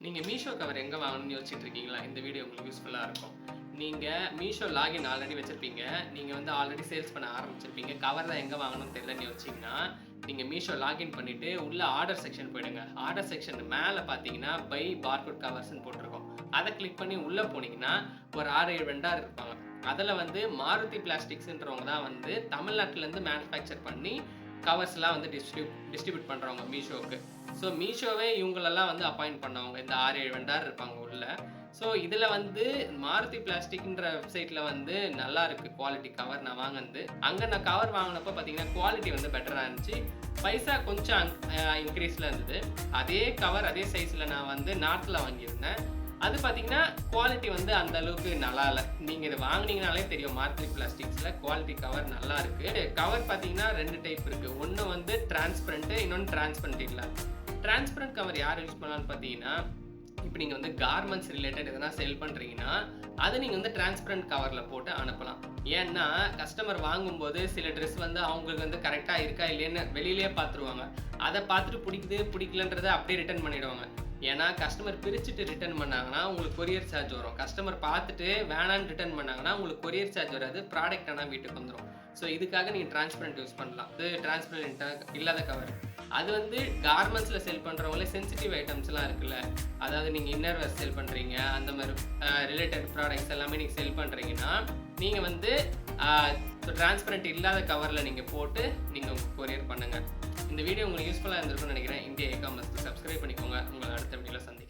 நீங்க மீஷோ கவர் எங்க வாங்கணும்னு யோசிச்சுட்டு இருக்கீங்களா? இந்த வீடியோ உங்களுக்கு யூஸ்ஃபுல்லா இருக்கும். நீங்க மீஷோ லாகின் ஆல்ரெடி வச்சிருப்பீங்க. நீங்க வந்து ஆல்ரெடி சேல்ஸ் பண்ண ஆரம்பிச்சிருப்பீங்க. கவர்லாம் எங்க வாங்கணும்னு தெரியலன்னு யோசிச்சீங்கன்னா, நீங்க மீஷோ லாகின் பண்ணிட்டு உள்ள ஆர்டர் செக்ஷன் போயிடுங்க. ஆர்டர் செக்ஷன் மேல பார்த்தீங்கன்னா, பை பார்கோட் கவர்ஸ்ன்னு போட்டிருக்கும். அத கிளிக் பண்ணி உள்ள போனீங்கன்னா, ஒரு 6, 7 வெண்டார் இருப்பாங்க. அதுல வந்து மாருதி பிளாஸ்டிக்ஸ்ன்றவங்க தான் வந்து தமிழ்நாட்டிலேருந்து மேனுஃபேக்சர் பண்ணி கவர்ஸ்லாம் வந்து டிஸ்ட்ரிபியூட் பண்றவங்க மீஷோக்கு. ஸோ மீஷோவே இவங்களெல்லாம் வந்து அப்பாயிண்ட் பண்ணவங்க. இந்த 6, 7 வெண்டார் இருப்பாங்க உள்ள. ஸோ இதில் வந்து மாருதி பிளாஸ்டிக்ன்ற வெப்சைட்டில் வந்து நல்லா இருக்கு குவாலிட்டி கவர் நான் வாங்கினது. அங்கே நான் கவர் வாங்கினப்போ பார்த்தீங்கன்னா குவாலிட்டி வந்து பெட்டராக இருந்துச்சு. பைசா கொஞ்சம் இன்க்ரீஸில் இருந்தது. அதே கவர் அதே சைஸில் நான் வந்து நார்த்தில் வாங்கியிருந்தேன். அது பார்த்தீங்கன்னா குவாலிட்டி வந்து அந்த அளவுக்கு நல்லா இல்லை. நீங்கள் இது வாங்கினீங்கனாலே தெரியும் மாருதி பிளாஸ்டிக்ஸில் குவாலிட்டி கவர் நல்லா இருக்குது. கவர் பார்த்தீங்கன்னா 2 டைப் இருக்குது. ஒன்று வந்து டிரான்ஸ்பரண்ட்டு, இன்னொன்று டிரான்ஸ்பரண்ட் இல்லை. டிரான்ஸ்பரண்ட் கவர் யார் யூஸ் பண்ணலான்னு பார்த்தீங்கன்னா, இப்போ நீங்கள் வந்து கார்மெண்ட்ஸ் ரிலேட்டட் எதனா செல் பண்ணுறீங்கன்னா அதை நீங்கள் வந்து டிரான்ஸ்பரண்ட் கவரில் போட்டு அனுப்பலாம். ஏன்னா கஸ்டமர் வாங்கும்போது சில ட்ரெஸ் வந்து அவங்களுக்கு வந்து கரெக்டாக இருக்கா இல்லைன்னு வெளியிலே பார்த்துருவாங்க. அதை பார்த்துட்டு பிடிக்குது பிடிக்கலன்றதை அப்படியே ரிட்டர்ன் பண்ணிவிடுவாங்க. ஏன்னா கஸ்டமர் பிரிச்சுட்டு ரிட்டர்ன் பண்ணாங்கன்னா உங்களுக்கு கொரியர் சார்ஜ் வரும். கஸ்டமர் பார்த்துட்டு வேணான்னு ரிட்டர்ன் பண்ணாங்கன்னா உங்களுக்கு கொரியர் சார்ஜ் வராது. ப்ராடக்ட் ஆனால் வீட்டுக்கு வந்துடும். ஸோ இதுக்காக நீங்கள் டிரான்ஸ்பரண்ட் யூஸ் பண்ணலாம். இது டிரான்ஸ்பரண்ட்டாக இல்லாத கவர். அது வந்து கார்மெண்ட்ஸில் செல் பண்ணுறவங்களே சென்சிட்டிவ் ஐட்டம்ஸ்லாம் இருக்குல்ல, அதாவது நீங்கள் இன்னர் வேர் செல் பண்ணுறீங்க, அந்த மாதிரி ரிலேட்டட் ப்ராடக்ட்ஸ் எல்லாமே நீங்கள் செல் பண்ணுறீங்கன்னா நீங்கள் வந்து டிரான்ஸ்பரண்ட் இல்லாத கவரில் நீங்கள் போட்டு நீங்கள் உங்கள் கொரியர் பண்ணுங்கள். இந்த வீடியோ உங்களுக்கு யூஸ்ஃபுல்லாக இருந்திருக்கும்னு நினைக்கிறேன். இந்தியா இகாமர்ஸ்க்கு சப்ஸ்கிரைப் பண்ணிக்கோங்க. உங்களை அடுத்த வீடியோவில் சந்திக்கிறேன்.